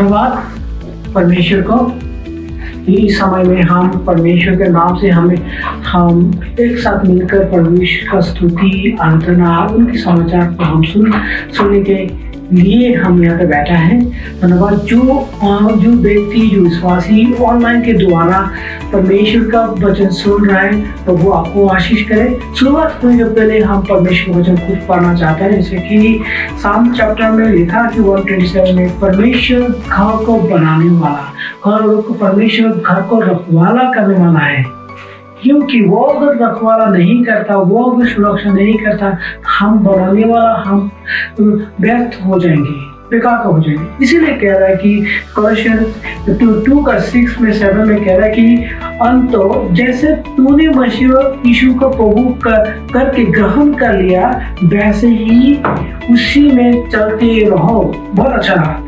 धन्यवाद परमेश्वर को। इस समय में हम परमेश्वर के नाम से हम एक साथ मिलकर परमेश्वर का स्तुति आराधना उनके समाचार को हम सुनने के लिए हम यहाँ पे बैठा है। धन्यवाद जो व्यक्ति जो विश्वासी ऑनलाइन के द्वारा परमेश्वर का वचन सुन रहा है तो वो आपको आशीष करे। शुरुआत होने से पहले हम परमेश्वर का वचन खुद पढ़ना चाहते हैं, जैसे कि साम चैप्टर में लिखा कि 127 में परमेश्वर घर को बनाने वाला परमेश्वर घर को रखवाला करने वाला है, क्योंकि वो अगर रखवाला नहीं करता, वो अगर सुरक्षा नहीं करता, हम बनाने वाला हम व्यर्थ हो जाएंगे, बेकार हो जाएंगे। इसीलिए कह रहा है कि कॉलोसियंस 2:6 में 7 में कह रहा है कि अंतो जैसे तूने मसीह यीशु को प्रभु करके ग्रहण कर लिया, वैसे ही उसी में चलते रहो। बहुत अच्छा रहा।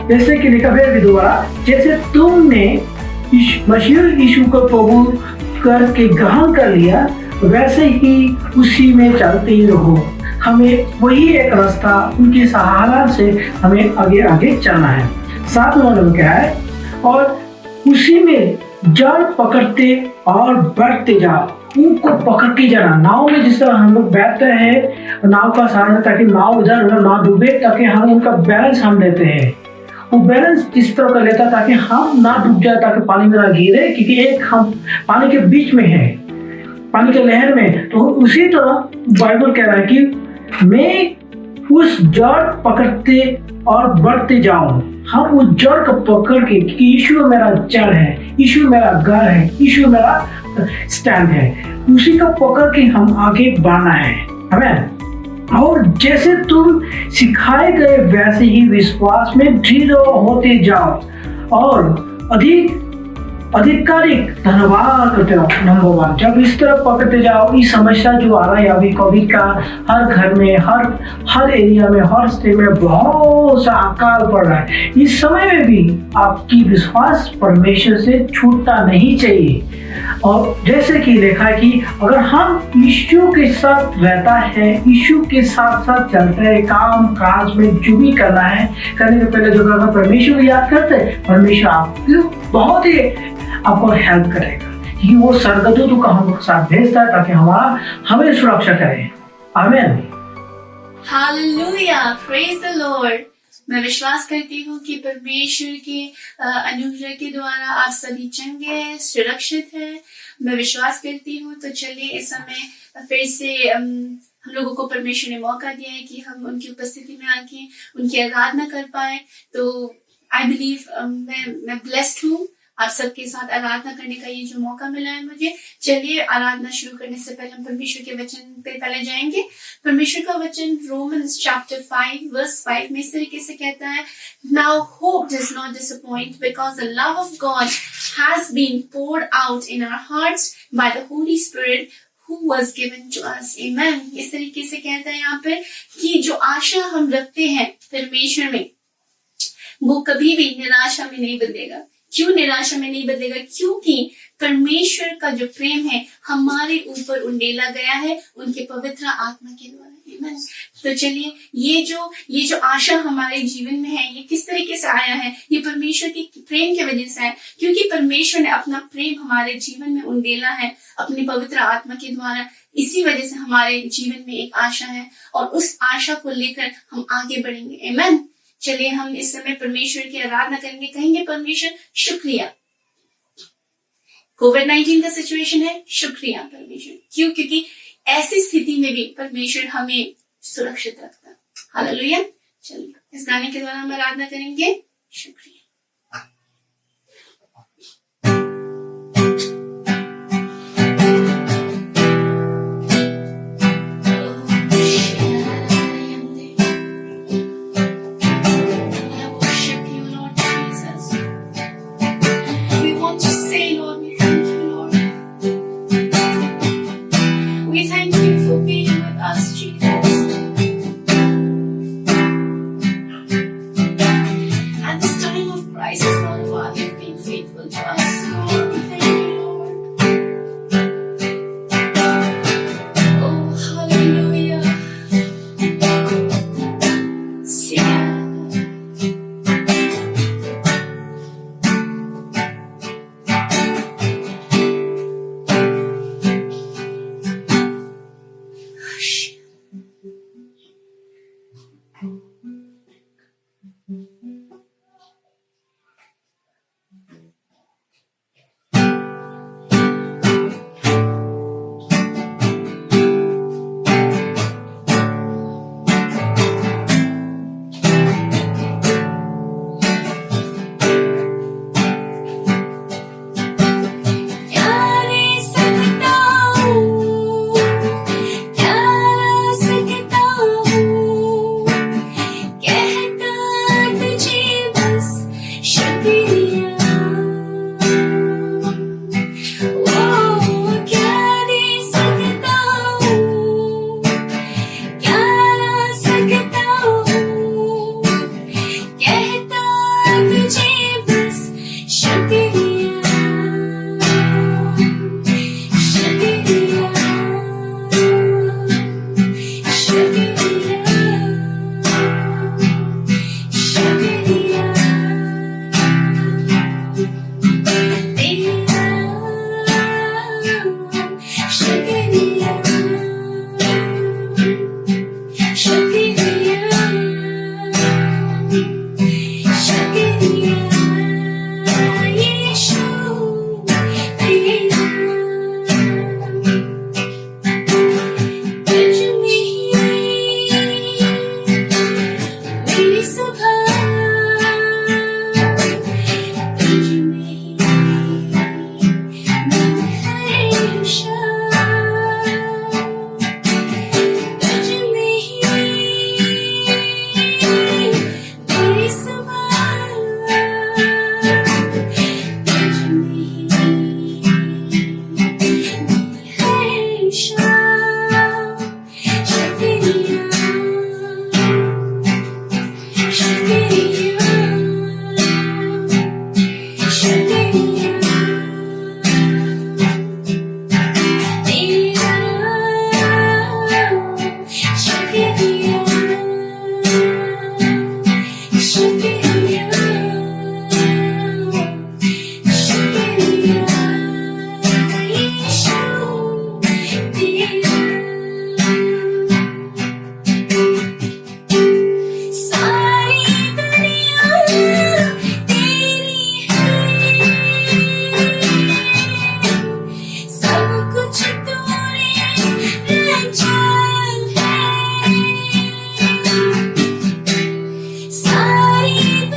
जैसे कि लिखा है दोबारा, जैसे तुमने मसीह यीशु को प्रभु करके ग्रहण कर लिया, वैसे ही उसी में चलते ही रहो। हमें वही एक रास्ता उनके सहारा से हमें आगे आगे चलना है। 7 में क्या है, और उसी में जड़ पकड़ते और बढ़ते जाओ। उनको पकड़ के जाना। नाव में जिस तरह हम लोग बैठते हैं नाव का सहारा, ताकि नाव इधर उधर ना डूबे, ताकि हम उनका बैलेंस हम लेते हैं। वो बैलेंस इस तरह का लेता ताकि हम ना डूब जाए, ताकि पानी में ना गिरे, क्योंकि एक हम पानी के बीच में है, पानी के लहर में। तो उसी तरह बाइबल कह रहा है कि मैं उस जड़ पकड़ते और बढ़ते जाऊं। हम उस जड़ को पकड़ के, क्योंकि यीशु मेरा जड़ है, यीशु मेरा घर है, यीशु मेरा स्टैंड है, उसी को पकड़ के हम आगे बढ़ना है। हमें और जैसे तुम सिखाए गए वैसे ही विश्वास में दृढ़ होते जाओ और अधिकारिक धन्यवाद करते रहो। नंबर 1, जब इस तरह पकड़ते जाओ, इस समस्या जो आ रहा है अभी कोविड का, हर घर में, हर एरिया में, हर स्टेट में बहुत सा अकाल पड़ रहा है। इस समय में भी आपकी विश्वास परमेश्वर से छूटना नहीं चाहिए। और जैसे कि लिखा है कि अगर हम यीशु के साथ रहता है, यीशु के साथ साथ चलते हैं, काम काज में जो भी करना है, करने से पहले जो करना परमेश्वर को याद करते हैं, परमेश्वर आपको बहुत ही आपको हेल्प करेगा, कि वो सरगदूतों का हम साथ भेजता है ताकि हमें सुरक्षा करे। आमीन। Hallelujah, praise the Lord. मैं विश्वास करती हूँ कि परमेश्वर के अनुग्रह के द्वारा आप सभी चंगे सुरक्षित हैं। मैं विश्वास करती हूँ। तो चलिए इस समय फिर से हम लोगों को परमेश्वर ने मौका दिया है कि हम उनकी उपस्थिति में आके उनकी आराधना कर पाए। तो आई बिलीव मैं ब्लेस्ड हूँ आप सबके साथ आराधना करने का ये जो मौका मिला है मुझे। चलिए आराधना शुरू करने से पहले हम परमेश्वर के वचन पे पहले जाएंगे। परमेश्वर का वचन रोमन्स चैप्टर 5 वर्स 5 में इस तरीके से कहता है, Now hope does not disappoint because the love of God has been poured out in our hearts by the Holy Spirit who was given to us. Amen. इस तरीके से कहता है यहाँ पर कि जो आशा हम रखते हैं परमेश्वर में, वो कभी भी निराशा में नहीं बदलेगा। क्यों निराशा में नहीं बदलेगा? क्योंकि परमेश्वर का जो प्रेम है हमारे ऊपर उंडेला गया है उनके पवित्र आत्मा के द्वारा। तो चलिए ये जो आशा हमारे जीवन में है, ये किस तरीके से आया है? ये परमेश्वर के प्रेम की वजह से है, क्योंकि परमेश्वर ने अपना प्रेम हमारे जीवन में उंडेला है अपने पवित्र आत्मा के द्वारा। इसी वजह से हमारे जीवन में एक आशा है और उस आशा को लेकर हम आगे बढ़ेंगे। आमीन। चलिए हम इस समय परमेश्वर की आराधना करेंगे, कहेंगे परमेश्वर शुक्रिया। कोविड-19 का सिचुएशन है, शुक्रिया परमेश्वर। क्यों? क्योंकि ऐसी स्थिति में भी परमेश्वर हमें सुरक्षित रखता। हालेलुया। चलिए इस गाने के द्वारा हम आराधना करेंगे, शुक्रिया। At this time of सारी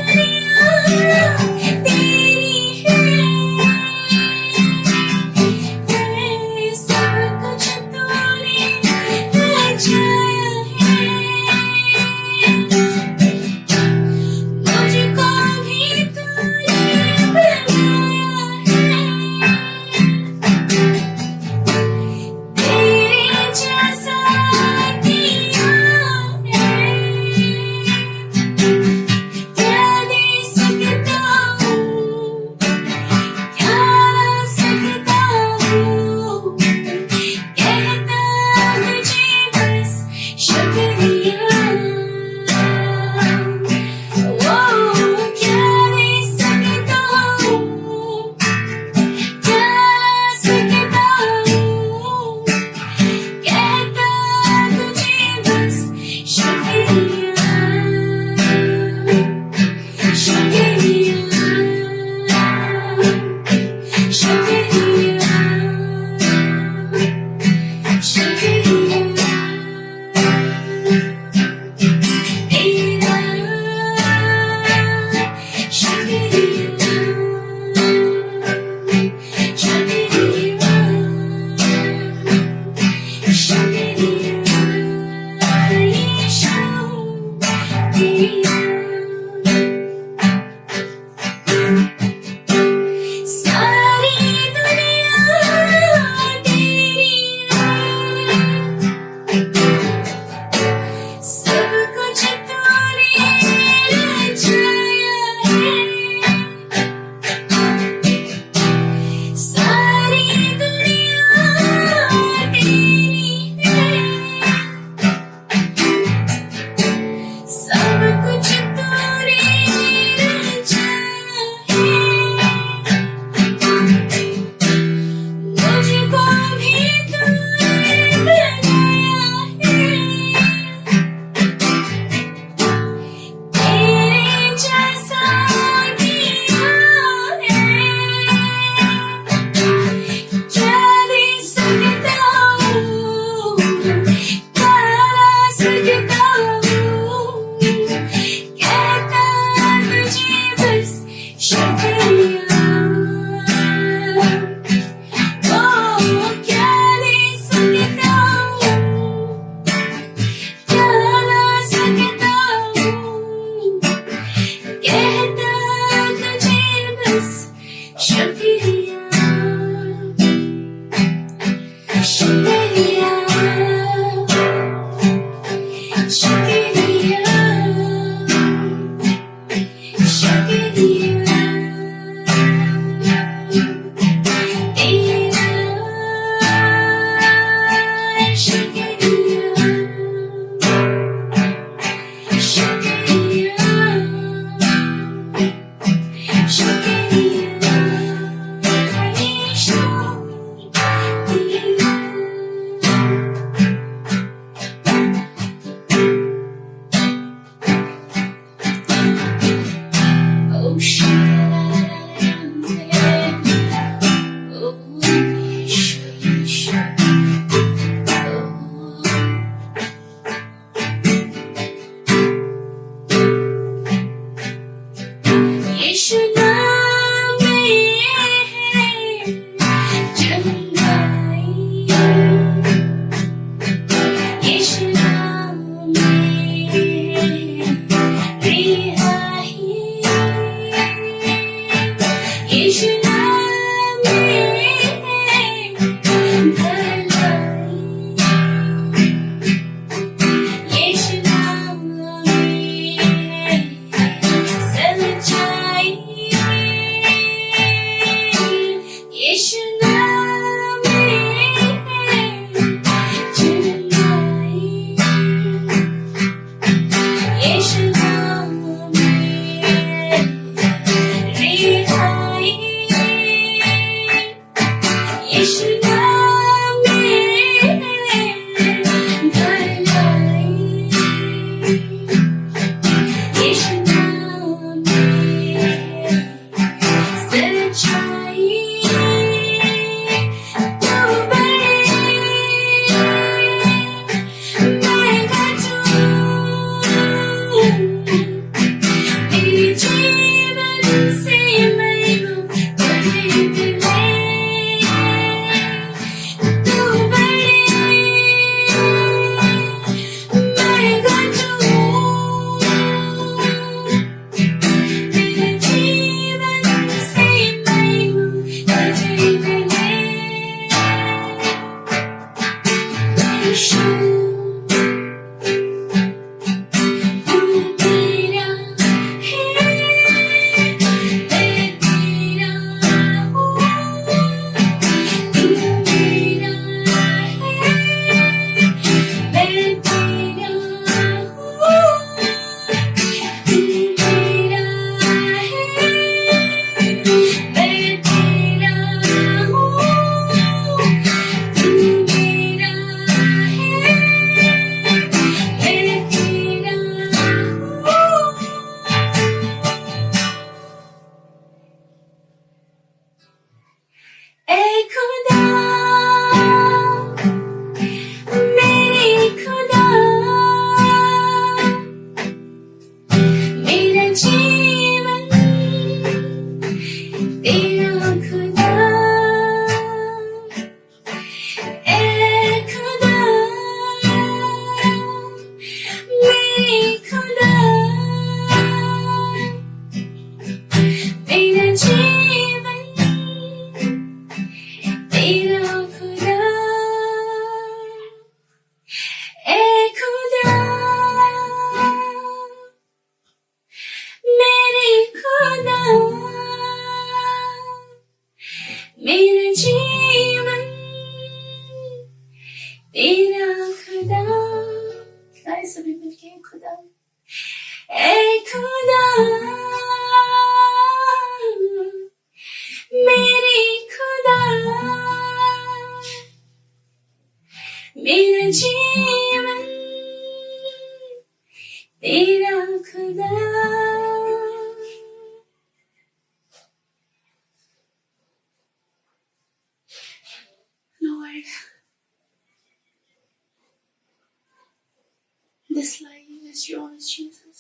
It's yours, Jesus.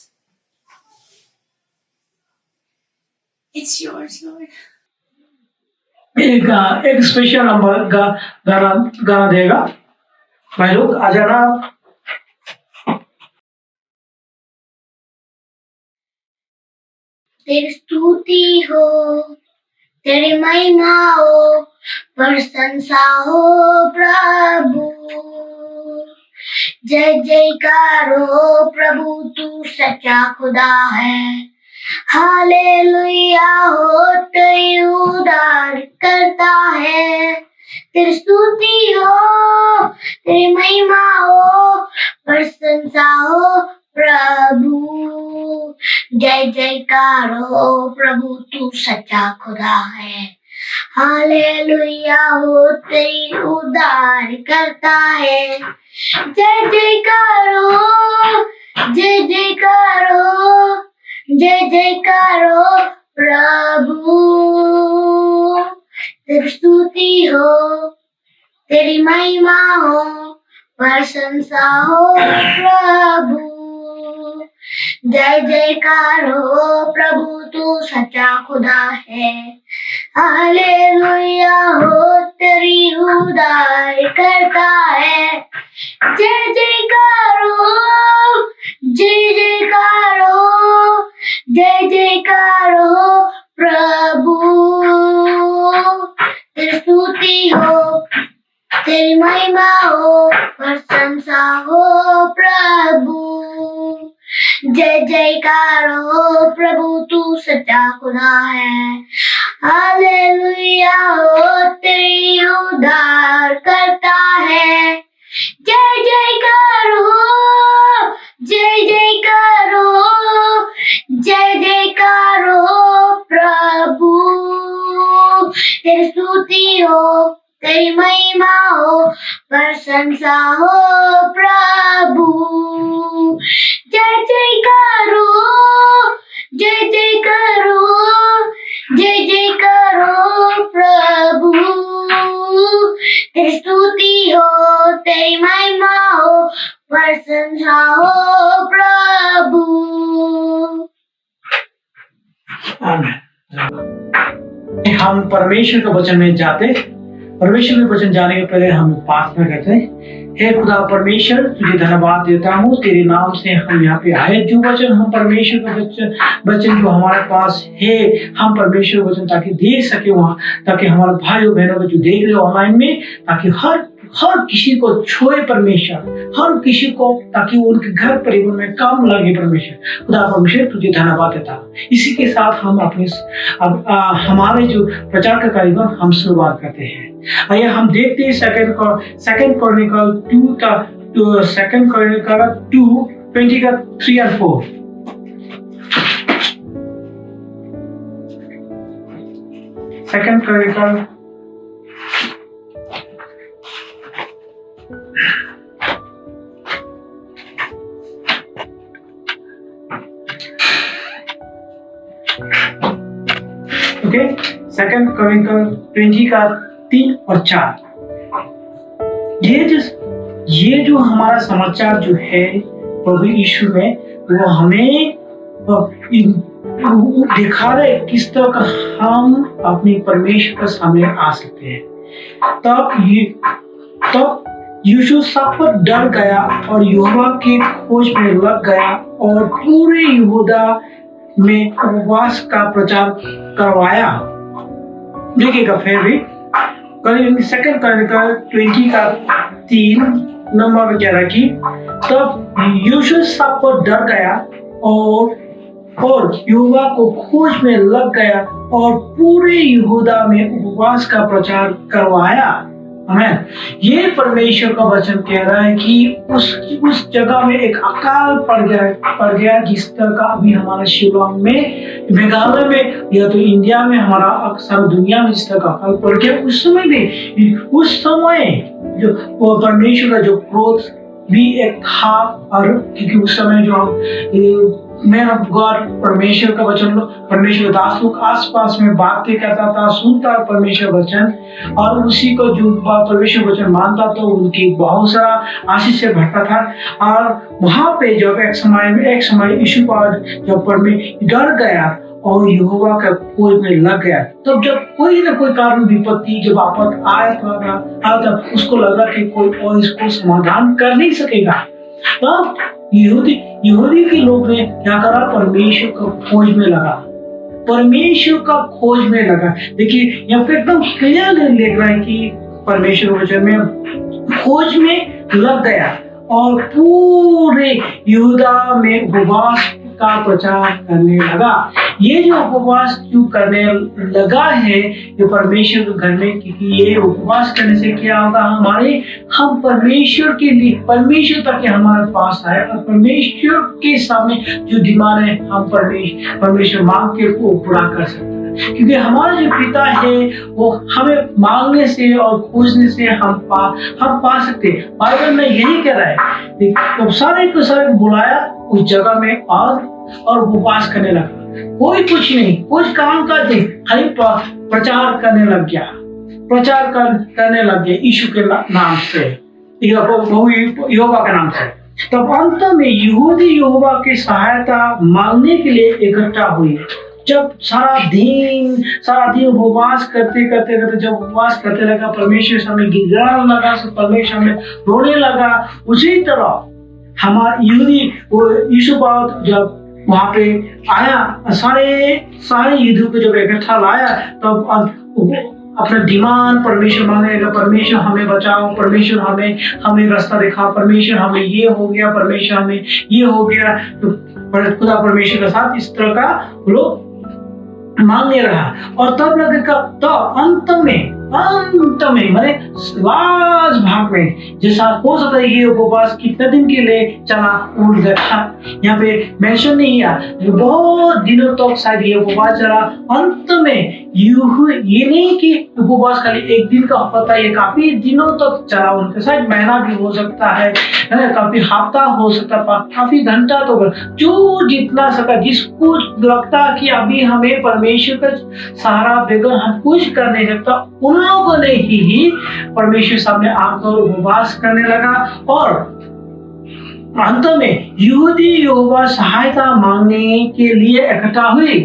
It's yours, Lord. एक स्पेशल नंबर गाना गाना देगा भाई लोग, आ जाना आप। तेरी स्तुति हो, तेरी महिमा हो, प्रशंसा हो प्रभु। जय जयकार हो प्रभु, तू सच्चा खुदा है। हालेलुया हो, तेरी उद्धार करता है। तेरी स्तुति हो, तेरी महिमा हो, प्रशंसा हो प्रभु। जय जयकार हो प्रभु, तू सच्चा खुदा है। हालेलुया हो, तेरी उद्धार करता है। जय जयकार हो, जय जयकार हो, जय जयकार हो प्रभु। तेरी स्तुति हो, तेरी महिमा हो, प्रशंसा हो प्रभु। जय जयकार हो प्रभु, तू सच्चा खुदा है। हालेलुया हो, तेरी उद्धार करता है। जय जयकार हो, जय जयकार हो, जय जयकार हो प्रभु। तेरी स्तुति हो, तेरी महिमा हो, प्रशंसा हो प्रभु। जय जयकार हो प्रभु, तू सच्चा खुदा है। हालेलुया हो, तेरी उद्धार करता है। जय जयकार हो, जय जयकार हो, जय जयकार हो प्रभु। तेरी स्तुति हो, तेरी महिमा हो, प्रशंसा हो प्रभु। जय जयकार हो, जय जयकार हो, जय जयकार हो प्रभु। तेरी स्तुति हो, तेरी महिमा हो, प्रशंसा हो प्रभु। आमीन। हम परमेश्वर के वचन में जाते, परमेश्वर के वचन जाने के पहले हम प्रार्थना करते हैं। हे खुदा परमेश्वर, तुझे धन्यवाद देता हूँ, तेरे नाम से हम यहाँ पे आए। जो वचन हम परमेश्वर का वचन जो हमारे पास है, हम परमेश्वर वचन ताकि देख सके वहाँ, ताकि हमारे भाइयों बहनों को जो देख रहे ऑनलाइन में, ताकि हर किसी को छुए परमेश्वर, हर किसी को, ताकि उनके घर परिवार में काम लगे परमेश्वर। खुदा परमेश्वर, तुझे धन्यवाद देता हूँ। इसी के साथ हम अपने हमारे जो प्रचार का कार्यक्रम हम शुरुआत करते हैं। आइए हम देखते हैं सेकंड क्रॉनिकल 2 का 2:20 का 3 और 4। सेकंड क्रॉनिकल सेकंड क्रॉनिकल 20 का 3 और 4। ये जो हमारा समाचार जो है प्रभु यीशु में, वो हमें दिखा रहे किस तरह का हम अपने परमेश्वर के सामने आ सकते हैं। तब यीशु सब पर डर गया और यहोवा की खोज में लग गया और पूरे यहूदा में उपवास का प्रचार करवाया। देखिएगा फिर भी सेकंड क्रॉनिकल 20 का 3 नंबर 11 की, तब यीशु सब पर डर गया और यहोवा को खोज में लग गया और पूरे यहूदा में उपवास का प्रचार करवाया। आमीन। ये परमेश्वर का वचन कह रहा है कि उस जगह में एक अकाल पड़ गया जिस तरह का अभी हमारा शिलोंग में, मेघालय में या तो इंडिया में, हमारा अक्सर दुनिया में जिस तरह का अकाल पड़ गया, उस समय जो वो परमेश्वर का जो क्रोध भी एक था। और क्योंकि उस समय जो मैन ऑफ गॉड परमेश्वर का वचन परमेश्वर दास लोग आसपास में बातें करता था, सुनता परमेश्वर वचन, और उसी को जो परमेश्वर वचन मानता तो उनकी बहुत सारा आशीष से भरता था। और वहां पे जब एक समय यीशु पाद जब परमेश्वर डर गया और यहोवा का खोज में लग गया, तब जब कोई ना कोई कारण विपत्ति जब आपत आया था उसको लगा कि कोई और इसको समाधान कर नहीं सकेगा। तब यहूदी के लोग ने क्या करा, परमेश्वर का खोज में लगा, परमेश्वर का खोज में लगा। देखिए यहाँ पे एकदम क्लियर लिख रहा है कि परमेश्वर वचन में खोज में लग गया और पूरे यहूदा में उपवास का प्रचार करने लगा। ये जो उपवास क्यों करने लगा है ये परमेश्वर के घर में, क्योंकि ये उपवास करने से क्या होगा, हम परमेश्वर के लिए परमेश्वर तक हमारे पास आए और परमेश्वर के सामने जो डिमांड है हम परमेश्वर मांग के वो पूरा कर सकते हैं। क्योंकि हमारा जो पिता है वो हमें मांगने से और खोजने से हम पा सकते हैं। बाइबल में यही कह रहा है, तो सारे को सारे बुलाया उस जगह में और उपवास करने लगा। कोई कुछ नहीं, कुछ काम का नहीं, खाली प्रचार करने लग गया, प्रचार करने लग गया यीशु के नाम से, यहोवा के नाम से। तब अंत में यहूदी यहोवा की सहायता मांगने के लिए इकट्ठा हुए। जब सारा दिन उपवास करते जब उपवास करते लगा, परमेश्वर सामने गिड़गिड़ाने लगा, परमेश्वर सामने रोने लगा। उसी तरह हमारा यहूदी यीशु पाद जब वहां पे आया, सारे युद्धों को जब इकट्ठा लाया, तब अपना डिमांड परमेश्वर मांगने लगा, परमेश्वर हमें बचाओ, परमेश्वर हमें रास्ता दिखाओ, परमेश्वर हमें ये हो गया, परमेश्वर हमें ये हो गया। तो खुदा परमेश्वर के साथ इस तरह का लोग मांगने रहा। और तब लगेगा तो अंत में माने लास्ट भाग में, जैसा हो सकता है ये उपवास कितने दिन के लिए चला उड़ देखा, यहाँ पे मेंशन नहीं है, बहुत दिनों तक शायद ये उपवास चला। अंत में ये नहीं कि उपवास खाली एक दिन का होता है, ये काफी दिनों तक चला, उनके शायद महीना भी हो सकता है, काफी हफ्ता हो सकता है, काफी घंटा, तो जो जितना सका, जिसको लगता कि अभी हमें परमेश्वर का सहारा बगैर हम कुछ कर नहीं सकता, उन लोगों ने ही परमेश्वर सामने आकर उपवास करने लगा। और अंत में यहूदी यहोवा सहायता मांगने के लिए इकट्ठा हुए।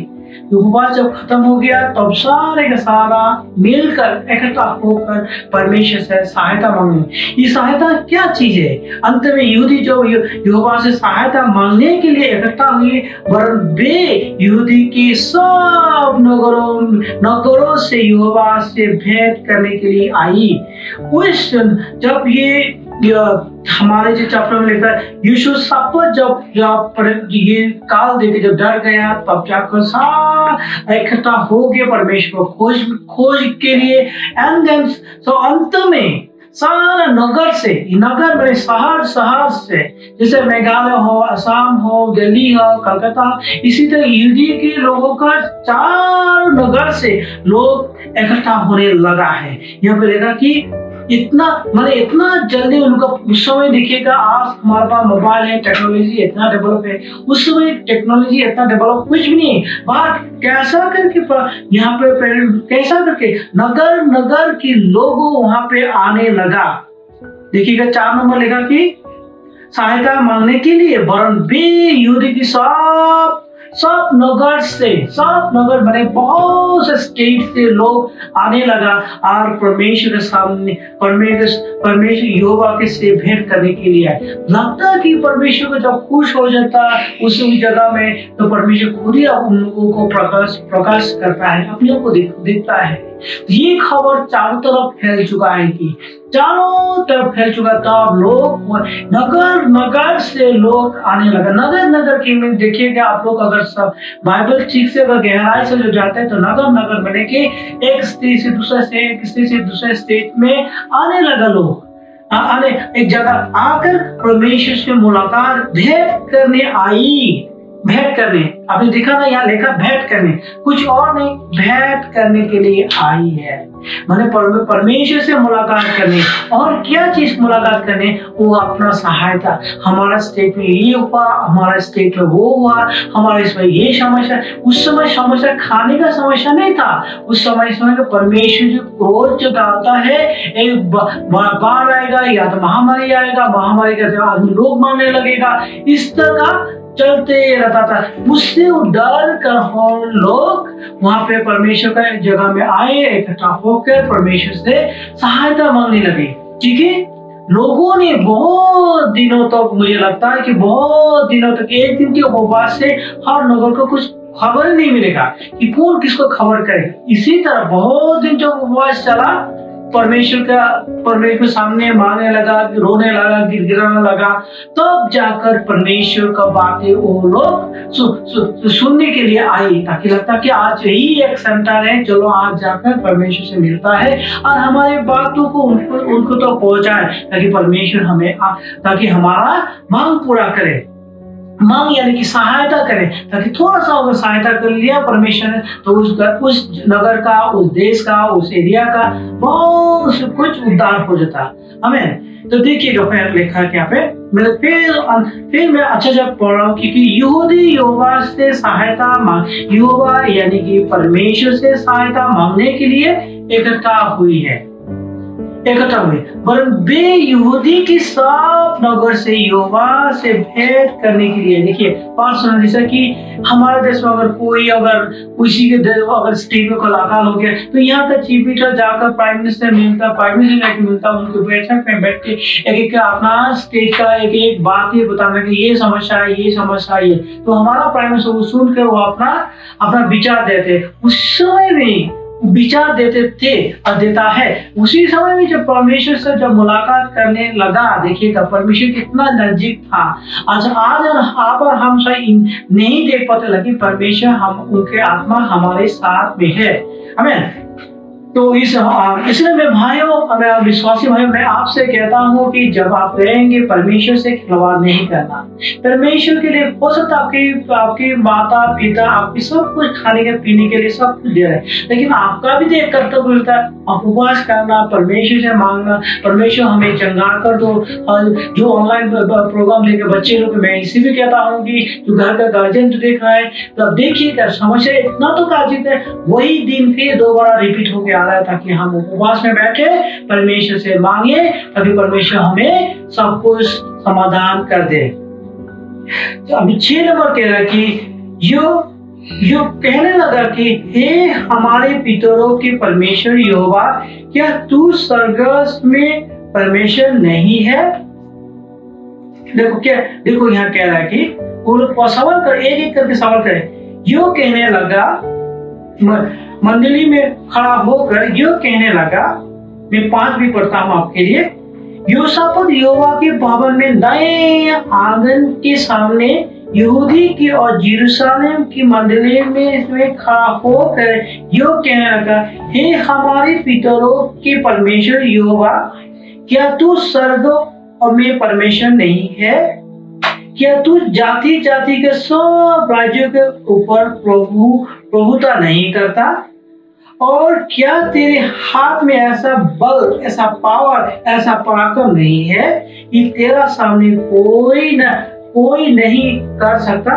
उपवास जब खत्म हो गया तब सारे का सारा मिलकर इकट्ठा होकर परमेश्वर से सहायता मांगे। ये सहायता क्या चीज है? अंत में यहूदी जो यहोवा से सहायता मांगने के लिए इकट्ठा हुए, वरन वे यहूदी की सब नगरों से यहोवा से भेंट करने के लिए आई। उस जब ये हमारे जो चैप्टर में लिखा है, यीशु सब जब ये काल देके जब डर गया, तब जाकर सारा इकट्ठा हो गया परमेश्वर को खोज के लिए। एंड देन सो अंत में सारा नगर से, नगर में शहर से, जैसे मेघालय हो, असम हो, दिल्ली हो, कलकत्ता, इसी तरह यहूदी के लोगों का 4 नगर से लोग इकट्ठा होने लगा है। यहाँ पे देखा कि इतना जल्दी उनका उस समय देखिएगा, आप हमारे पास मोबाइल है, टेक्नोलॉजी इतना डेवलप है, उस समय टेक्नोलॉजी इतना डेवलप कुछ भी नहीं है। बात कैसा करके यहाँ पे कैसा करके नगर के लोगों वहां पे आने लगा। देखिएगा 4 नंबर लिखा कि सहायता मांगने के लिए, वरन वे यहूदी की सब नगर बने, बहुत से स्टेट से लोग आने लगा और परमेश्वर के सामने परमेश्वर यहोवा के से भेंट करने के लिए आए। लगता है कि परमेश्वर को जब खुश हो जाता उस जगह में, तो परमेश्वर खुद ही उन लोगों को प्रकाश करता है, अपने को दिखता है। ये खबर चारों तरफ फैल चुका है कि तब लोग नगर से लोग आने लगा। नगर की में देखिएगा आप लोग, अगर सब बाइबल ठीक से अगर गहराई से जो जाते हैं तो नगर बने के एक स्टेट से दूसरे स्टेट में आने लगा। लोग एक जगह आकर परमेश्वर से मुलाकात भेंट करने आई। भेंट करने, आपने देखा ना यहाँ लिखा भेंट करने, कुछ और नहीं, भेंट करने के लिए आई है। मैंने परमेश्वर से मुलाकात करने, और क्या चीज मुलाकात करने, वो अपना सहायता। हमारा स्टेट में ये हुआ, हमारा स्टेट में वो हुआ, हमारे इसमें ये समस्या। उस समय समस्या खाने का समस्या नहीं था, उस समय परमेश्वर जो क्रोध जो डालता है, एक बाढ़ आएगा या तो महामारी आएगा, महामारी का आदमी लोग मारने लगेगा, इस तरह का चलते रहता था। उससे डर कर लोग वहां पे परमेश्वर का जगह में आए, इकट्ठा होकर परमेश्वर से सहायता मांगने लगे। ठीक है, लोगों ने बहुत दिनों तक, मुझे लगता है कि बहुत दिनों तक, एक दिन के उपवास से हर नगर को कुछ खबर नहीं मिलेगा कि कौन किसको खबर करे। इसी तरह बहुत दिन जब उपवास चला, परमेश्वर के सामने मांगने लगा, रोने लगा, गिड़गिड़ाने लगा, तब जाकर परमेश्वर का बातें वो लोग सुनने के लिए आई, ताकि लगता कि आज यही एक सेंटर है, चलो आज जाकर परमेश्वर से मिलता है और हमारे बातों को उनको तो पहुंचाए, ताकि परमेश्वर ताकि हमारा मांग पूरा करे। मांग यानी कि सहायता करें, ताकि थोड़ा सा अगर सहायता कर लिया परमेश्वर ने, तो उस नगर का, उस देश का, उस एरिया का बहुत कुछ उद्धार हो जाता। हमें तो देखिएगा फिर लिखा क्या पे, फिर मैं अच्छा जब पढ़ रहा हूँ, क्योंकि यहूदी यहोवा से सहायता मांग, यहोवा यानी कि परमेश्वर से सहायता मांगने के लिए इकट्ठा हुई, वरन वे यहूदी की सब नगर से यहोवा से भेंट करने के लिए। देखिए पार्सल, जैसा कि हमारे देश में अगर कोई किसी के अगर स्टेट में कलाकार हो गया, तो यहाँ का चीफ मिनिस्टर जाकर प्राइम मिनिस्टर मिलता, उनके बैठक में बैठ के एक अपना स्टेट का एक बात ये बताना कि ये समस्या है, ये समस्या है, तो हमारा प्राइम मिनिस्टर सुनकर वो अपना विचार देते। उस समय में विचार देते थे और देता है। उसी समय में जब परमेश्वर से जब मुलाकात करने लगा, देखिएगा परमेश्वर कितना नजदीक था। आज आप और हम नहीं देख पाते, लेकिन परमेश्वर उनके आत्मा हमारे साथ में है। हमें तो इसलिए मैं भाइयों, मैं विश्वासी भाइयों, मैं आपसे कहता हूँ कि जब आप रहेंगे, परमेश्वर से खिलवाड़ नहीं करना। परमेश्वर के लिए हो सकता आपकी माता पिता आपकी सब कुछ खाने के पीने के लिए सब कुछ दे रहे हैं, लेकिन आपका भी तो एक कर्तव्य होता है, उपवास करना, परमेश्वर से मांगना, परमेश्वर हमें चंगा कर दो। और जो ऑनलाइन प्रोग्राम लेकर बच्चे लोग, मैं इसी भी कहता हूँ कि जो घर का गार्जियन जो देख रहा है, तो अब देखिएगा समस्या इतना तो गार्जियन है, वही दिन फिर दोबारा रिपीट हो गया, ताकि हम उपवास में बैठे परमेश्वर से मांगे, ताकि परमेश्वर हमें सब कुछ समाधान कर दे। तो अभी 6 नंबर कह रहा कि यो कहने लगा कि हे हमारे पितरों के परमेश्वर यहोवा, क्या तू स्वर्ग में परमेश्वर नहीं है? देखो यहाँ कह रहा है कि वो लोग सवाल कर, एक करके सवाल करे। यो कहने लगा, मंडली में खड़ा होकर यो कहने लगा, मैं 5 भी पढ़ता हूं आपके लिए। योशाफात यहोवा के भवन में नए आंगन के सामने यहूदी की और यरूशलेम की मंडली में खड़ा होकर यो कहने लगा, हे हमारे पितरों के परमेश्वर यहोवा, क्या तू स्वर्ग में परमेश्वर नहीं है? क्या तू जाति जाति के सब राज्यों के ऊपर प्रभुता नहीं करता? और क्या तेरे हाथ में ऐसा बल, ऐसा पावर, ऐसा पराक्रम नहीं है कि तेरा सामने कोई नहीं कर सकता?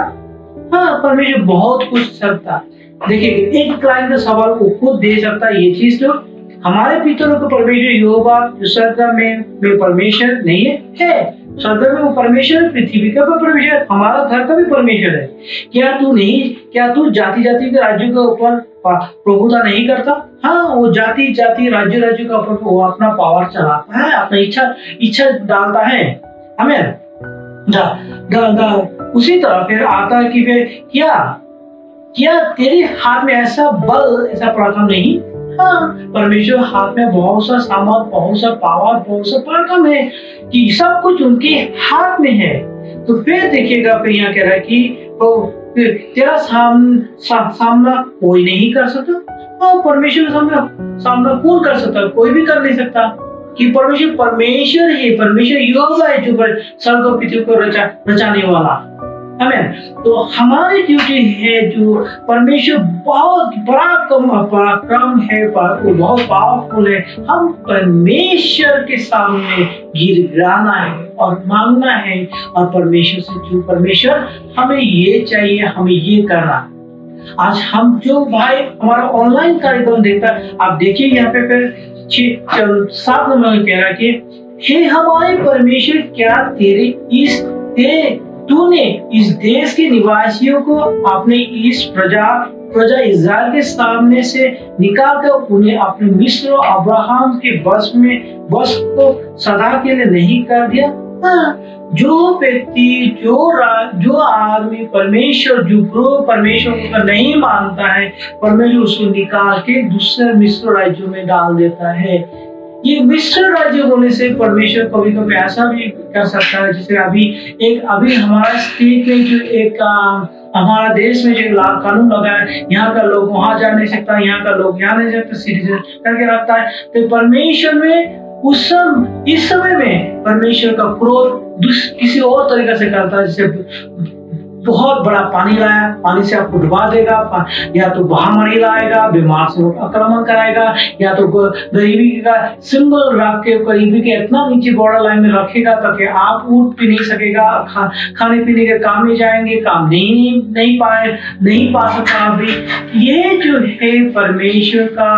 हाँ, परमेश्वर बहुत कुछ सकता। देखिए एक क्लाइंट का सवाल को खुद दे सकता है ये चीज, तो हमारे पितरों को परमेश्वर यहोवा स्वर्ग में परमेश्वर नहीं है। स्वर्ग में वो परमेश्वर, पृथ्वी का भी परमेश्वर, हमारा घर का भी परमेश्वर है। क्या तू जाति जाति के राज्यों के ऊपर प्रभुता नहीं करता? हाँ, वो जाति जाति राज्य का ऊपर वो अपना पावर चलाता है, अपना इच्छा डालता है। हमें उसी तरह फिर आता है कि फिर क्या तेरे हाथ में ऐसा बल, ऐसा पराक्रम नहीं? हाँ, परमेश्वर हाथ में बहुत सा सामर्थ, बहुत सा पावर, बहुत सा पराक्रम है कि सब कुछ उनके हाथ में है। तो फिर देखिएगा, फिर यहाँ कह रहा है कि तो तेरा सामना कोई नहीं कर सकता। हाँ, परमेश्वर का सामना कौन कर सकता? कोई भी कर नहीं सकता, कि परमेश्वर है, परमेश्वर यहोवा है जो स्वर्ग और पृथ्वी को रचाने वाला आमीन। तो हमारी ड्यूटी है, जो परमेश्वर बहुत बड़ा पराक्रम है, वो बहुत पावरफुल है, हम परमेश्वर के सामने गिड़गिड़ाना है और मांगना है, और परमेश्वर से, जो परमेश्वर हमें ये चाहिए, हमें ये करना। आज हम जो भाई हमारा ऑनलाइन कार्यक्रम देखता है, आप देखिए यहाँ पे फिर 7 नंबर में कह रहा है कि हे हमारे परमेश्वर, क्या तूने इस देश के निवासियों को अपने इस प्रजा इस्राएल के सामने से निकाल कर उन्हें अपने मिस्र अब्राहम के बस को सदा के लिए नहीं कर दिया? जो व्यक्ति, जो आदमी परमेश्वर को नहीं मानता है, परमेश्वर उसको निकाल के दूसरे मिस्र राज्यों में डाल देता है। ये मिस्र राज्य होने से परमेश्वर कभी कभी ऐसा भी कर सकता है, जैसे अभी हमारा स्टेट में जो एक हमारा देश में जो कानून लगा है, यहाँ का लोग वहां जा नहीं सकता, यहाँ का लोग यहाँ नहीं सकता, सिटीजन करके रखता है। तो परमेश्वर में इस समय में परमेश्वर का क्रोध किसी और तरीके से करता है, जैसे बहुत बड़ा पानी लाया, पानी से आपको डुबा देगा, या तो महामारी लाएगा, बीमार से आक्रमण कराएगा, या तो गरीबी का सिंबल रख के गरीबी के इतना नीचे बॉर्डर लाइन में रखेगा ताकि आप उठ भी नहीं सकेगा, खाने पीने के काम में जाएंगे, काम नहीं पा सकता। अभी ये जो है परमेश्वर का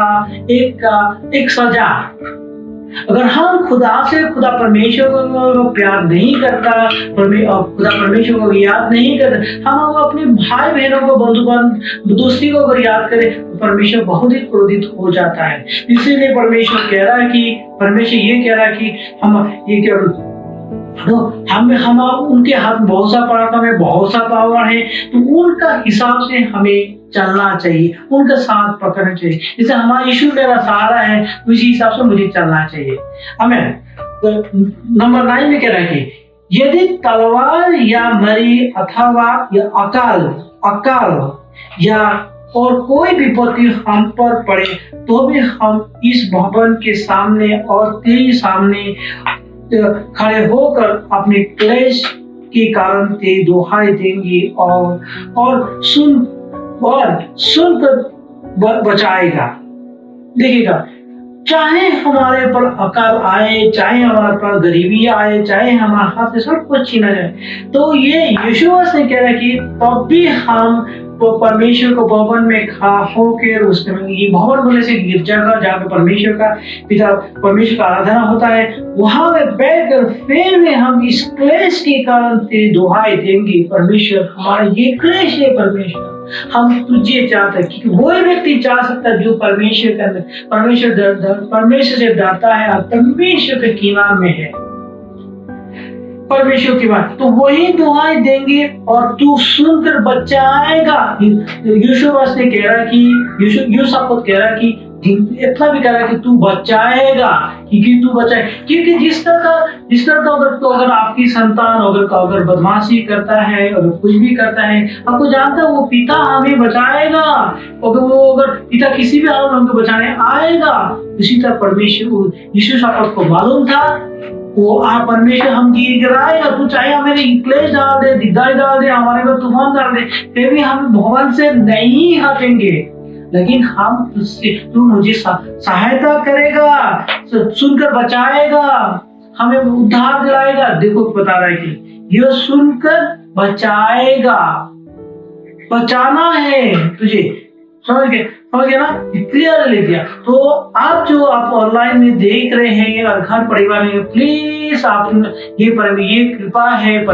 एक सजा। अगर हम खुदा परमेश्वर को प्यार नहीं करता, खुदा परमेश्वर को याद नहीं करता, हम अपने भाई बहनों को, बंधु दोस्ती को अगर याद करें, तो परमेश्वर बहुत ही क्रोधित हो जाता है। इसीलिए परमेश्वर ये कह रहा है कि हम उनके हाथ में बहुत सा पराक्रम है, बहुत सा पावर है, तो उनका हिसाब से हमें चलना चाहिए, उनका साथ पकड़ना चाहिए। जैसे हमारा यीशु मेरा सहारा है, उसी हिसाब से मुझे चलना चाहिए। आमीन। तो नंबर 9 में कह रहा है कि यदि तलवार या मरी अथवा या अकाल या और कोई विपत्ति हम पर पड़े, तो भी हम इस भवन के सामने और तेरे सामने खड़े होकर अपने क्लेश के कारण तेरी दुहाई देंगे और सुनकर बचाएगा। देखिएगा, चाहे हमारे पर अकाल आए, चाहे हमारे पर गरीबी आए, चाहे हमारे हाथ से सब कुछ छीना जाए, तो ये यीशु ने कह रहा है कि तब भी हम परमेश्वर को भवन में खड़ा होकर, उसमें ये भवन बोले से गिरजाघर जहाँ पे परमेश्वर का आराधना होता है, वहां में बैठकर फिर में हम इस क्लेश के कारण तेरी दुहाई देंगे। परमेश्वर, हमारा ये क्लेश है परमेश्वर, हम तुझे चाहते हैं, क्योंकि वही व्यक्ति चाह सकता है जो परमेश्वर से डरता है और परमेश्वर के किनारे में है, परमेश्वर की बात, तो वही दुहाई देंगे और तू सुनकर बचाएगा। यूसुफ ने कह रहा कि इतना भी कह रहा है कि तू बचाएगा, क्योंकि तू बचाए, क्योंकि जिस तरह का अगर आपकी संतान अगर बदमाशी करता है, अगर कुछ भी करता है, आपको जानता है वो पिता हमें बचाएगा, अगर पिता किसी भी हाल में हमको बचाने आएगा। इसी तरह परमेश्वर यीशु को मालूम था, वो परमेश्वर हम गिराएगा, तू चाहे हमें क्लेश डाल दे, दिग्दारी डाल दे, हमारे पर तूफान डाल दे, फिर भी हम भवन से नहीं हटेंगे, लेकिन हम तू मुझे सहायता करेगा, सुनकर बचाएगा, हमें उद्धार दिलाएगा। देखो बता रहा है कि ये सुनकर बचाएगा, बचाना है तुझे, समझ गए ना, क्लियर लिख दिया। तो आप जो ऑनलाइन में देख रहे हैं और घर परिवार में, प्लीज आप ये कृपा है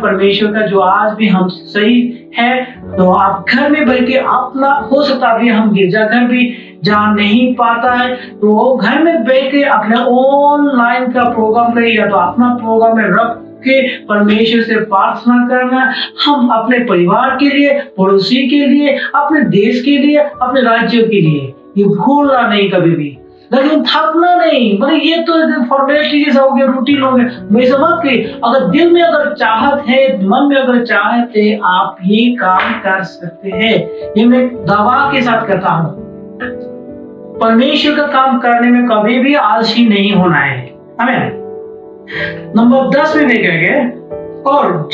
परमेश्वर का, जो आज भी हम सही है। तो आप घर में बैठ के अपना, हो सकता है हम गिरजाघर भी जा नहीं पाता है, तो घर में बैठ के अपने ऑनलाइन का प्रोग्राम करें, या तो अपना प्रोग्राम में रख के परमेश्वर से प्रार्थना करना, हम अपने परिवार के लिए, पड़ोसी के लिए, अपने देश के लिए, अपने राज्यों के लिए, ये भूलना नहीं कभी भी, लेकिन थकना नहीं। मतलब ये तो फॉर्मेलिटी जैसा हो गया, रूटीन हो गया, वैसे मत करिए। अगर दिल में अगर चाहत है, मन में अगर चाहत है, आप ये काम कर सकते हैं। ये मैं दावा के साथ कहता हूँ, परमेश्वर का काम करने में कभी भी आलसी नहीं होना है। आमीन। नंबर 10 में देखेंगे, और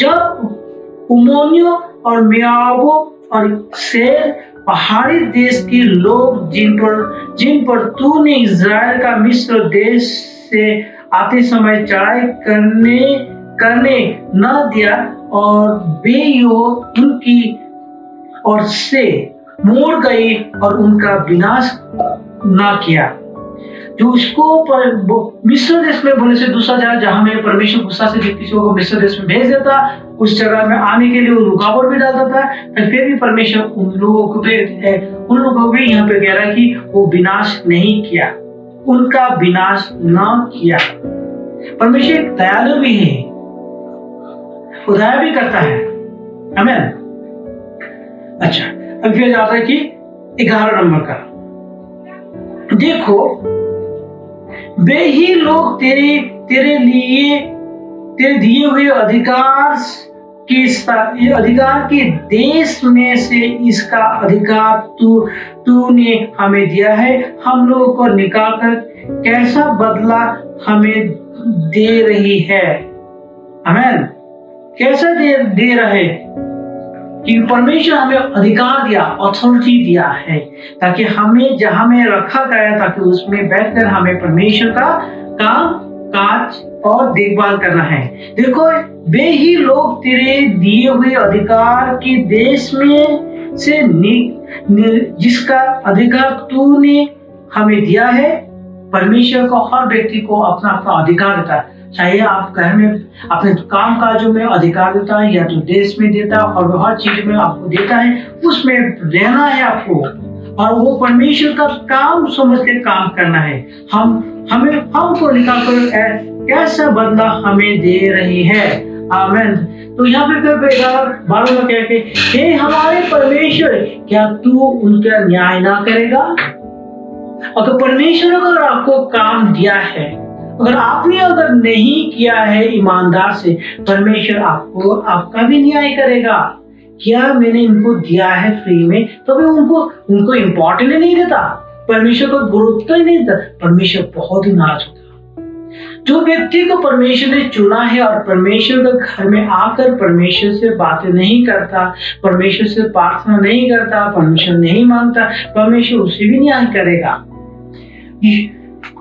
उमोनियो और मियाबो और शेर पहाड़ी देश के लोग जिन पर तूने इज़राइल का मिस्र देश से आते समय चढ़ाई करने न दिया, और बेयो उनकी और से मोड़ गई और उनका विनाश न किया। जो उसको मिस्र देश में बोले से दूसरा जगह जहां में परमेश्वर गुस्सा से किसी को मिस्र देश में भेज देता, उस जगह में आने के लिए वो रुकावट भी डाल देता है, तो फिर भी परमेश्वर उन लोगों को भी यहाँ पे कह रहा है कि वो विनाश नहीं किया, उनका विनाश न किया। परमेश्वर दयालु भी है, वो दया भी करता है। आमीन। अच्छा, अब फिर जाता है कि 11 नंबर का, देखो वे ही लोग तेरे दिए हुए अधिकार के देश में से इसका अधिकार तूने हमें दिया है। हम लोगों को निकालकर कैसा बदला हमें दे रही है। आमीन। कैसा दे रहे कि परमेश्वर हमें अधिकार दिया, अथॉरिटी दिया है, ताकि हमें जहां में रखा गया ताकि उसमें बैठकर हमें परमेश्वर का काम काज और देखभाल करना है। देखो वे ही लोग तेरे दिए हुए अधिकार के देश में से जिसका अधिकार तूने हमें दिया है। परमेश्वर को हर व्यक्ति को अपना अपना अधिकार देता है, चाहे आप घर में अपने काम काजों में अधिकार देता है या तो देश में देता है, और हर चीज में आपको देता है, उसमें रहना है आपको, और वो परमेश्वर का काम समझ के काम करना है। हमको निकाल कर कैसा बदला हमें दे रही है। आमीन। तो यहाँ पे फिर 12 में कह के, हे हमारे परमेश्वर, क्या तू उनका न्याय ना करेगा। अगर परमेश्वर अगर आपको काम दिया है, अगर आपने अगर नहीं किया है ईमानदार से, परमेश्वर आपका भी न्याय करेगा। क्या मैंने इनको दिया है फ्री में, तो मैं उनको इम्पोर्टेंट नहीं देता, परमेश्वर को गुरुत्व ही नहीं देता, परमेश्वर बहुत ही नाराज होता। जो व्यक्ति को परमेश्वर ने चुना है और परमेश्वर के घर में आकर परमेश्वर से बातें नहीं करता, परमेश्वर से प्रार्थना नहीं करता, परमेश्वर नहीं मांगता, परमेश्वर उसे भी न्याय करेगा।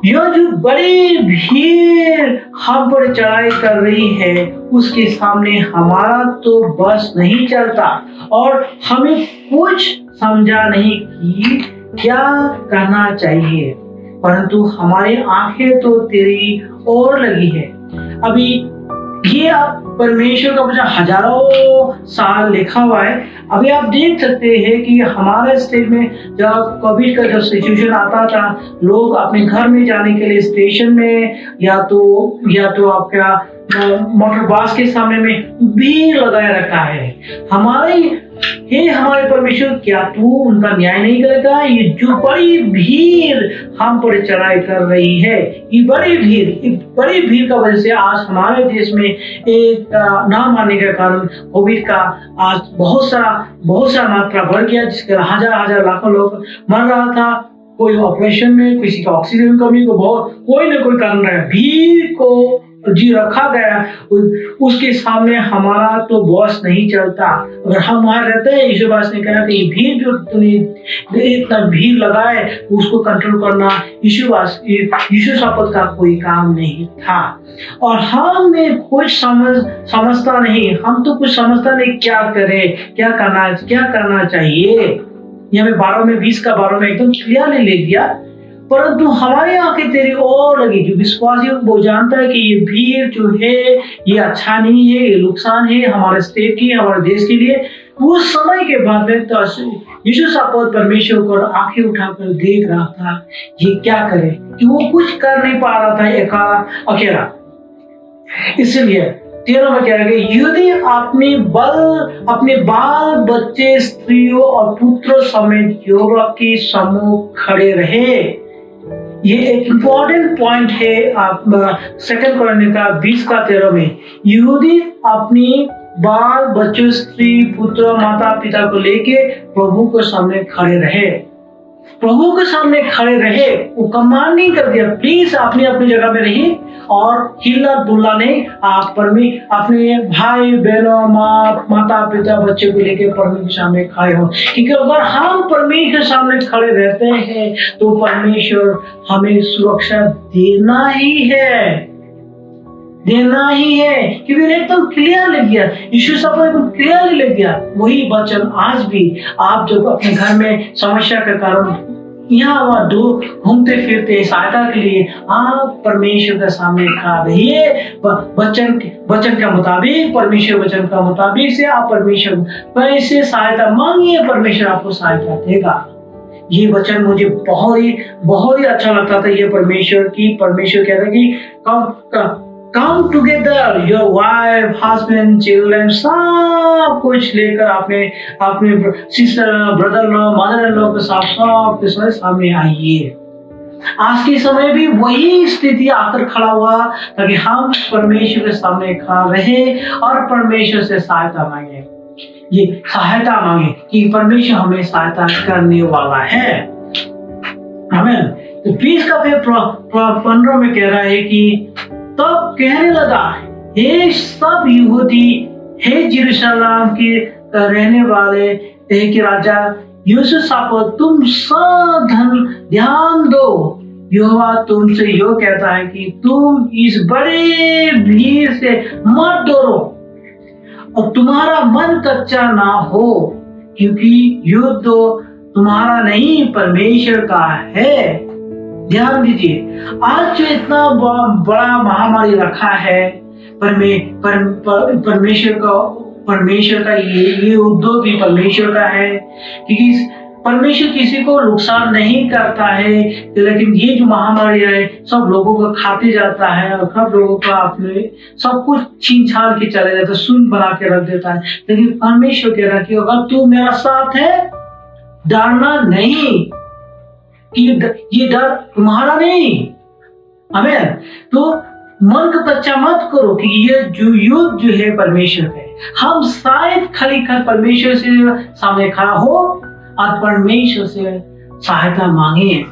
यह जो बड़ी भीड़ हम पर चढ़ाई कर रही है, उसके सामने हमारा तो बस नहीं चलता, और हमें कुछ समझा नहीं कि क्या करना चाहिए, परंतु हमारी आंखें तो तेरी ओर लगी है। अभी ये आप परमेश्वर का वचन हजारों साल लिखा हुआ है। अभी आप देख सकते हैं कि हमारे स्टेट में जब कोविड का जब सिचुएशन आता था, लोग अपने घर में जाने के लिए स्टेशन में या तो आपका मोटर बस के सामने में भीड़ लगाए रखा है। हमारे परमेश्वर, क्या तू उनका न्याय नहीं करेगा। ये जो बड़ी भीड़ हम पर चढ़ाई कर रही है, ये बड़ी भीड़ का वजह से आज हमारे देश में एक ना मानने के कारण कोविड का आज बहुत सा मात्रा बढ़ गया, जिसके हजार लाखों लोग मर रहा था। कोई ऑपरेशन में, किसी का ऑक्सीजन कमी को कोई न कोई कारण रहा। भीड़ को जी रखा गया, उसके सामने हमारा तो बॉस नहीं चलता। अगर हम वहां रहते हैं, यीशु बास ने कहा कि भीड़ जो तूने इतना भीड़ लगाए उसको कंट्रोल करना यीशु शपथ का कोई काम नहीं था। और हमने कुछ समझता नहीं, हम तो कुछ समझता नहीं क्या करें, क्या करना चाहिए। यहाँ में 12 में 20 का 12 में एकदम क्लियर ले दिया, परंतु हमारी आंखें तेरी ओर लगी। जो विश्वासी वो जानता है कि ये भीड़ जो है ये अच्छा नहीं है, ये नुकसान है हमारे स्टेट की, हमारे देश के लिए। उस समय के बाद में तो यीशु शपथ परमेश्वर को आंखें उठाकर देख रहा था ये क्या करे, कि वो कुछ कर नहीं पा रहा था अकेला। इसलिए 13 में कह रहा है, यदि अपने बाल बच्चे, स्त्रियों और पुत्रों समेत यहोवा के सम्मुख खड़े रहे। ये एक इंपॉर्टेंट पॉइंट है। आप 2 कोरिन्थियों 20:13 में, यहूदी अपनी बाल बच्चों, स्त्री पुत्र, माता पिता को लेके प्रभु के सामने खड़े रहे। प्रभु के सामने खड़े रहे, वो कमांड नहीं कर दिया, प्लीज अपनी अपनी जगह में रहिए और हिल्ला डुल्ला नहीं। आप अपने भाई बहनों माता पिता बच्चे को लेकर परमेश्वर के सामने खड़े हो, क्योंकि अगर हम परमेश्वर के सामने खड़े रहते हैं तो परमेश्वर हमें सुरक्षा देना ही है, क्योंकि एकदम क्लियर लिख गया, यीशु सब एकदम क्लियर लिख गया। वही वचन आज भी आप जब अपने घर में समस्या के कारण यहाँ वहाँ दूर घूमते फिरते सहायता के लिए आप परमेश्वर के सामने खड़ा रहिए। वचन के मुताबिक, परमेश्वर वचन का मुताबिक से आप परमेश्वर से सहायता मांगिए, परमेश्वर आपको सहायता देगा। ये वचन मुझे बहुत ही अच्छा लगता था। ये परमेश्वर कहता है कि come together, your wife, husband, children, सब कुछ लेकर अपने सिस्टर, ब्रदर लोग, मदर लोग के साथ सबके सामने आइए। आज के समय भी वही स्थिति आकर खड़ा हुआ ताकि हम परमेश्वर के सामने खड़ा रहे और परमेश्वर से सहायता मांगे। ये सहायता मांगे कि परमेश्वर हमें सहायता करने वाला है। आमीन। तो 20 का 15 में कह रहा है कि तब कहने लगा, हे सब यहूदी, हे यरूशलेम के रहने वाले, हे राजा यहोशापात, तुम सावधान ध्यान दो। यहोवा तुमसे यो कहता है कि तुम इस बड़े भीड़ से मत डरो और तुम्हारा मन कच्चा ना हो, क्योंकि युद्ध तुम्हारा नहीं परमेश्वर का है। ध्यान दीजिए, आज जो इतना बड़ा महामारी रखा है, परमेश्वर का ये उद्योग भी परमेश्वर का है, क्योंकि परमेश्वर किसी को नुकसान नहीं करता है। लेकिन ये जो महामारी है सब लोगों को खाते जाता है और सब लोगों का अपने सब कुछ छीन छान के चले जाता है, सुन बना के रख देता है। लेकिन परमेश्वर कह रहा है कि अगर तू मेरा साथ है, डरना नहीं, कि ये डर तुम्हारा नहीं। आमीन। तो मन को कच्चा मत करो कि ये जो युद्ध जो है परमेश्वर है। हम शायद खाली परमेश्वर से सामने खड़ा हो और परमेश्वर से सहायता मांगे।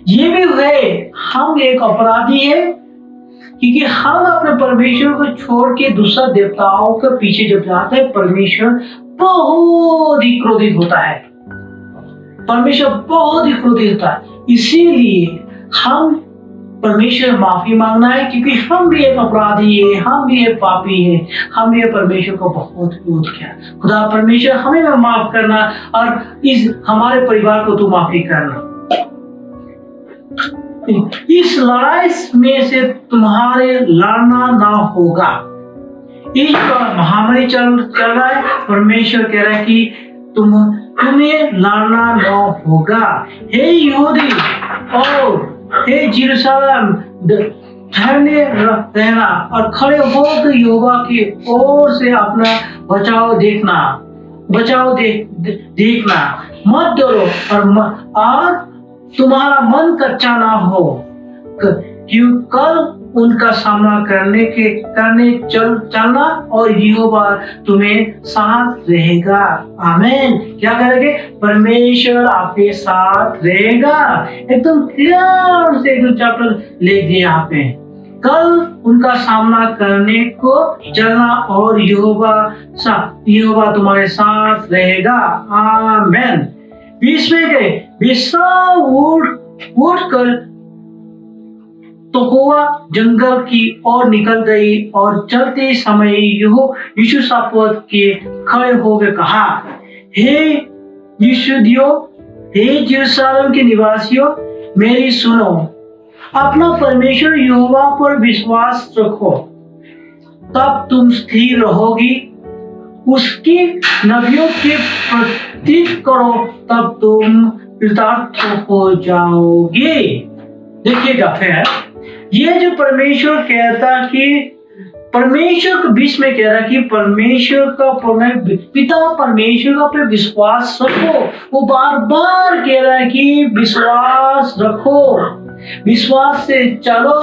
ये भी है, हम एक अपराधी है, क्योंकि हम अपने परमेश्वर को छोड़ के दूसरा देवताओं के पीछे जब जाते हैं, परमेश्वर बहुत ही क्रोधित होता है। परमेश्वर बहुत ही क्रोधित होता है। इसीलिए हम परमेश्वर माफी मांगना है, क्योंकि हम भी एक अपराधी है, हम भी एक पापी है, हमने परमेश्वर को बहुत क्रोध किया। खुदा परमेश्वर हमें माफ करना और इस हमारे परिवार को तू माफी करना। इस लड़ाई में से तुम्हारे लड़ना ना होगा। इस महामारी चल रहा है, परमेश्वर कह रहा है कि तुम्हें लड़ना न होगा। हे यहूदी और हे यरूशलेम, ठहरने रहना और खड़े होकर यहोवा की ओर से अपना बचाव देखना मत डरो और तुम्हारा मन कच्चा ना हो, क्यों कल उनका सामना करने चलना और यहोवा तुम्हें साथ रहेगा। आमीन। क्या करेंगे? परमेश्वर आपके साथ रहेगा। एकदम क्लियर से एक चैप्टर लिख दिया यहाँ पे। कल उनका सामना करने को चलना और यहोवा तुम्हारे साथ रहेगा। आमीन। 20 में गए, विश्वा उठ कर तोकोवा जंगल की ओर निकल गई और चलते समय यहोशापात के खड़े होकर कहा, हे यहूदियों, हे यरूशलेम के निवासियों, मेरी सुनो। अपना परमेश्वर यहोवा पर विश्वास रखो, तब तुम स्थिर रहोगी। उसकी नबियों के प्रतीक करो, तब तुम कृतार्थ हो जाओगे। देखिएगा फिर ये जो परमेश्वर कहता कि परमेश्वर के बीच में कह रहा कि परमेश्वर का पिता परमेश्वर का पे विश्वास रखो। वो बार बार कह रहा है कि विश्वास रखो, विश्वास से चलो,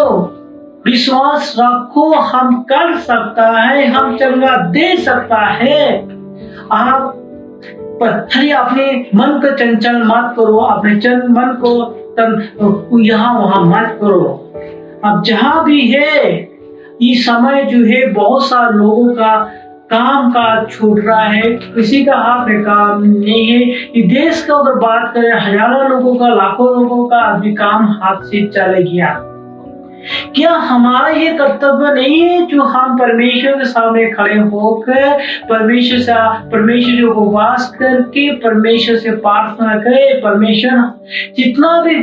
विश्वास रखो। हम कर सकता है, हम चंगा दे सकता है। आप खाली अपने मन को चंचल मत करो, अपने मन को यहाँ वहां मत करो। अब जहां भी है इस समय जो है बहुत सारे लोगों का काम काज छूट रहा है, किसी का हाथ में काम नहीं है। इस देश का अगर बात करें हजारों लोगों का, लाखों लोगों का अभी काम हाथ से चले गया। क्या हमारा ये कर्तव्य नहीं है जो हम परमेश्वर के सामने खड़े होकर परमेश्वर से उपवास करके परमेश्वर से प्रार्थना करें, परमेश्वर जितना भी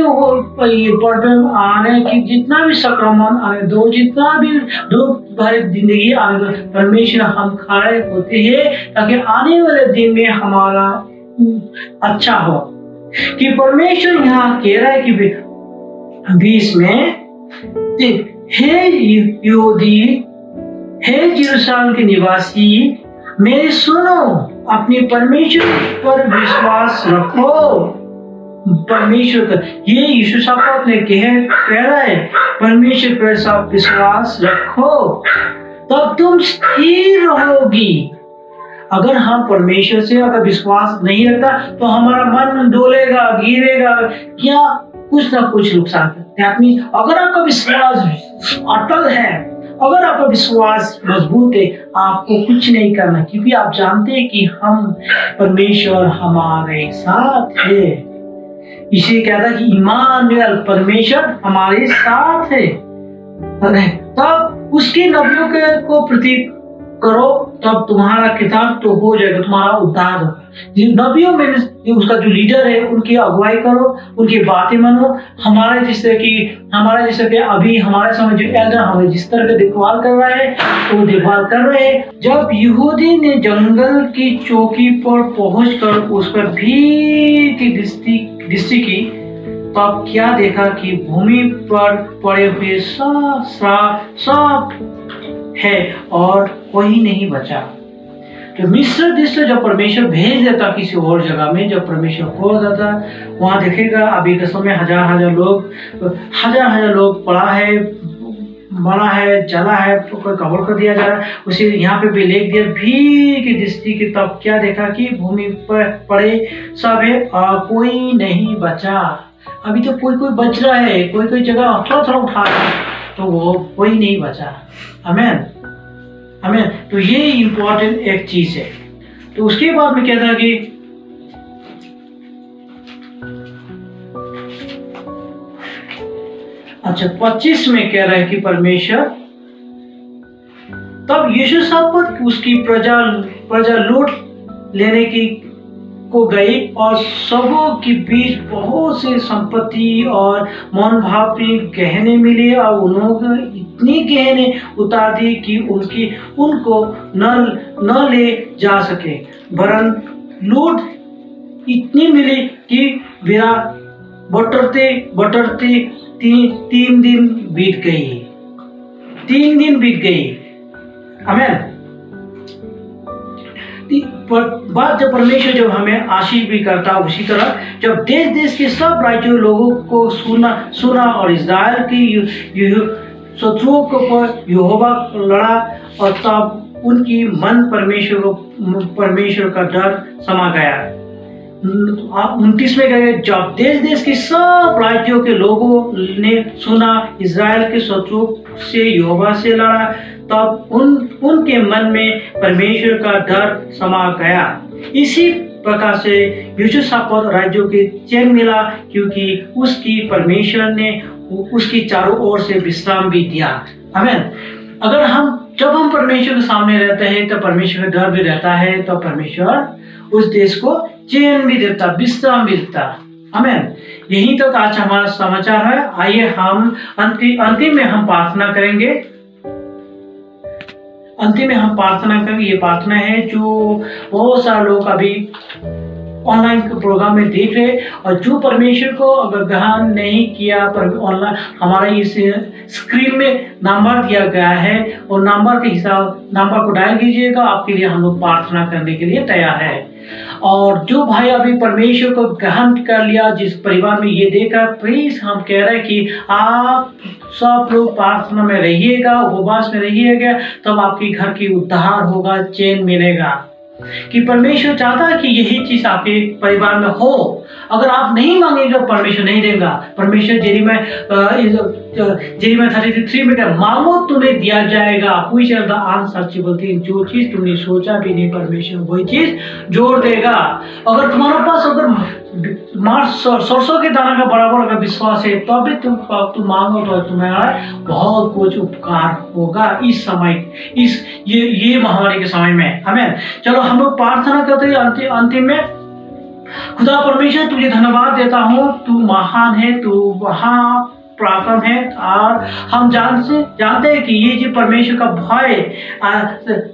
वो ये प्रॉब्लम आने की, जितना भी संक्रमण आने दो, जितना भी दुख भरी जिंदगी आने दो, परमेश्वर हम खड़े होते हैं ताकि आने वाले दिन में हमारा अच्छा हो। कि परमेश्वर यहाँ कह रहा है कि 20 में, हे यहूदी, हे यरूशलेम के निवासी, मेरे सुनो, अपने परमेश्वर पर विश्वास रखो। परमेश्वर का ये यीशु साहब ने कह रहा है, परमेश्वर पर सब विश्वास रखो तब तुम स्थिर रहोगी। अगर हम परमेश्वर से अगर विश्वास नहीं रखता तो हमारा मन डोलेगा, गिरेगा, क्या कुछ ना कुछ नुकसान करता है। अगर आपका विश्वास अटल है, अगर आपका विश्वास मजबूत है, आपको कुछ नहीं करना, क्योंकि आप जानते हैं कि हम परमेश्वर हमारे साथ है। इसे कहता है कि इमानुएल, परमेश्वर हमारे साथ है। तब उसके नबियों को प्रतीक करो, तब तुम्हारा किताब तो हो जाएगा, तुम्हारा उद्धार होगा। नबियों में उसका जो लीडर है उनकी अगुवाई करो, उनकी बातें मानो। हमारे जैसे कि अभी हमारे समय जो एल्डर हमें जिस तरह का देखभाल कर रहा है वो देखभाल कर रहे हैं। जब यहूदी ने जंगल की चौकी पर पहुंचकर उस पर भीड़ की दृष्टि की, तब क्या देखा कि भूमि पर पड़े हुए सांप है और कोई नहीं बचा। तो मिस्र देश से जब परमेश्वर भेज देता किसी और जगह में, जब परमेश्वर खोल देता, वहां देखेगा अभी के समय हजार लोग पड़ा है, मरा है, जला है, तो कोई कवर कर दिया जा रहा है। उसे यहाँ पे भी लिख दिया भीड़ की दृष्टि की, तब क्या देखा कि भूमि पर पड़े सब है और कोई नहीं बचा। अभी तो कोई बच रहा है, कोई जगह थोड़ा उठा रहा है, तो वो कोई नहीं बचा। आमीन। तो ये इंपॉर्टेंट एक चीज है। तो उसके बाद में कहता है कि अच्छा 25 में कह रहा है कि परमेश्वर, तब यीशु साहब पर उसकी प्रजा लूट लेने की को गई और सबों के बीच बहुत से संपत्ति और मन भावनी गहने मिले और उन्होंने इतनी गहने उतार दी कि उनको न ले जा सके, वरन लूट इतनी मिली कि विरा बटरते 3 दिन बीत गई। आमीन। बात जब परमेश्वर जब हमें आशीष भी करता, उसी तरह जब देश के सब राज्यों लोगों को सुना और इस्राएल की शत्रुओं पर यहोवा लड़ा, और तब उनकी मन परमेश्वर का डर समा गया। 29 में गए, जब देश के सब राज्यों के लोगों ने सुना इस्राएल के शत्रुओं से यहोवा से लड़ा, तब उनके मन में परमेश्वर का डर समा गया। इसी प्रकार से यूसुफ राज्यों के चैन मिला, क्योंकि उसकी परमेश्वर ने उसकी चारों ओर से विश्राम भी दिया। आमीन। जब हम परमेश्वर के सामने रहते हैं तो परमेश्वर का डर भी रहता है, तो परमेश्वर उस देश को चैन भी देता, विश्राम भी देता। आमीन। यही तक आज हमारा समाचार है। आइए हम अंतिम में हम प्रार्थना करेंगे। ये प्रार्थना है जो बहुत सारे लोग अभी ऑनलाइन प्रोग्राम में देख रहे, और जो परमेश्वर को अगर ग्रहण नहीं किया, पर ऑनलाइन हमारा इस स्क्रीन में नंबर दिया गया है, और नंबर को डायल कीजिएगा। आपके लिए हम लोग प्रार्थना करने के लिए तैयार है। और जो भाई अभी परमेश्वर को ग्रहण कर लिया, जिस परिवार में ये देखा, प्लीज हम कह रहे हैं कि आप सब लोग प्रार्थना में रहिएगा, उपवास में रहिएगा, तब आपके घर की उद्धार होगा, चैन मिलेगा। कि परमेश्वर चाहता है कि यही चीज आपके परिवार में हो। अगर आप नहीं मांगेंगे परमेश्वर नहीं देगा। परमेश्वर जेरिमिया 33 में क्या, मांगो तुम्हें दिया जाएगा, पूछ द अनसर्चेबल थिंग, जो चीज तुमने सोचा भी नहीं परमेश्वर वही चीज जोड़ देगा। अगर तुम्हारे पास अगर सरसों के दाना का बराबर अगर विश्वास है तो भी तुम मांगो तो तुम्हारा बहुत कुछ उपकार होगा इस समय, इस ये महामारी के समय में। हमें चलो हम लोग प्रार्थना करते हैं अंतिम में। खुदा परमेश्वर तुझे धन्यवाद देता हूँ, तू महान है, तू महा पराक्रम है। और हम जानते हैं कि ये जो परमेश्वर का भय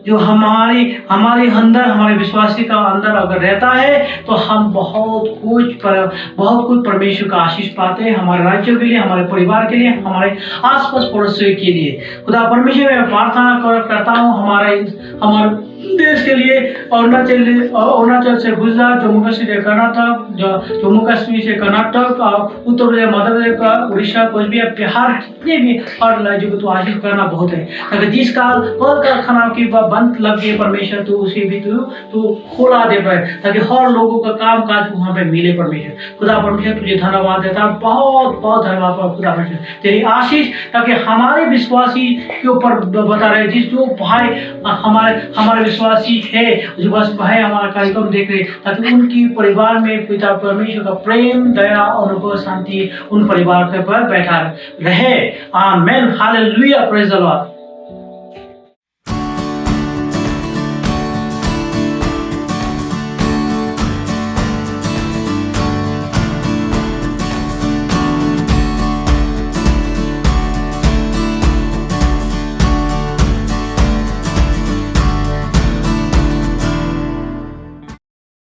जो हमारे अंदर, हमारे विश्वासी का अंदर अगर रहता है तो हम बहुत कुछ परमेश्वर का आशीष पाते हैं, हमारे राज्यों के लिए, हमारे परिवार के लिए, हमारे आसपास पड़ोसियों के लिए। खुदा परमेश्वर मैं प्रार्थना करता हूँ हमारे देश के लिए, अरुणाचल से गुजरात, जम्मू कश्मीर से कर्नाटक, जम्मू कश्मीर से कर्नाटक, उत्तर प्रदेश, मध्य प्रदेश, उड़ीसा, कोचबिहार, बिहार, जितने भी हर राज्यों को तो आशीष करना बहुत है। अगर जिस काल कल कारखाना की बंद लग गई परमेश्वर, तो उसे भी तू खोला दे पाए ताकि हर लोगों का काम काज वहाँ पे मिले। परमेश्वर खुदा परमेश्वर तुझे धन्यवाद देता हूँ, बहुत बहुत धन्यवाद खुदा परमेश्वर तेरी आशीष, ताकि हमारे विश्वासी के ऊपर बता रहे जिस जो भाई हमारे विश्वासी है, जो बस भाई हमारा कार्यक्रम देख रहे, ताकि उनकी परिवार में पिता परमेश्वर का प्रेम, दया, अनुभव, शांति उन परिवार के पर बैठा रहे। आमेन, हालेलुया, प्रेज द लॉर्ड।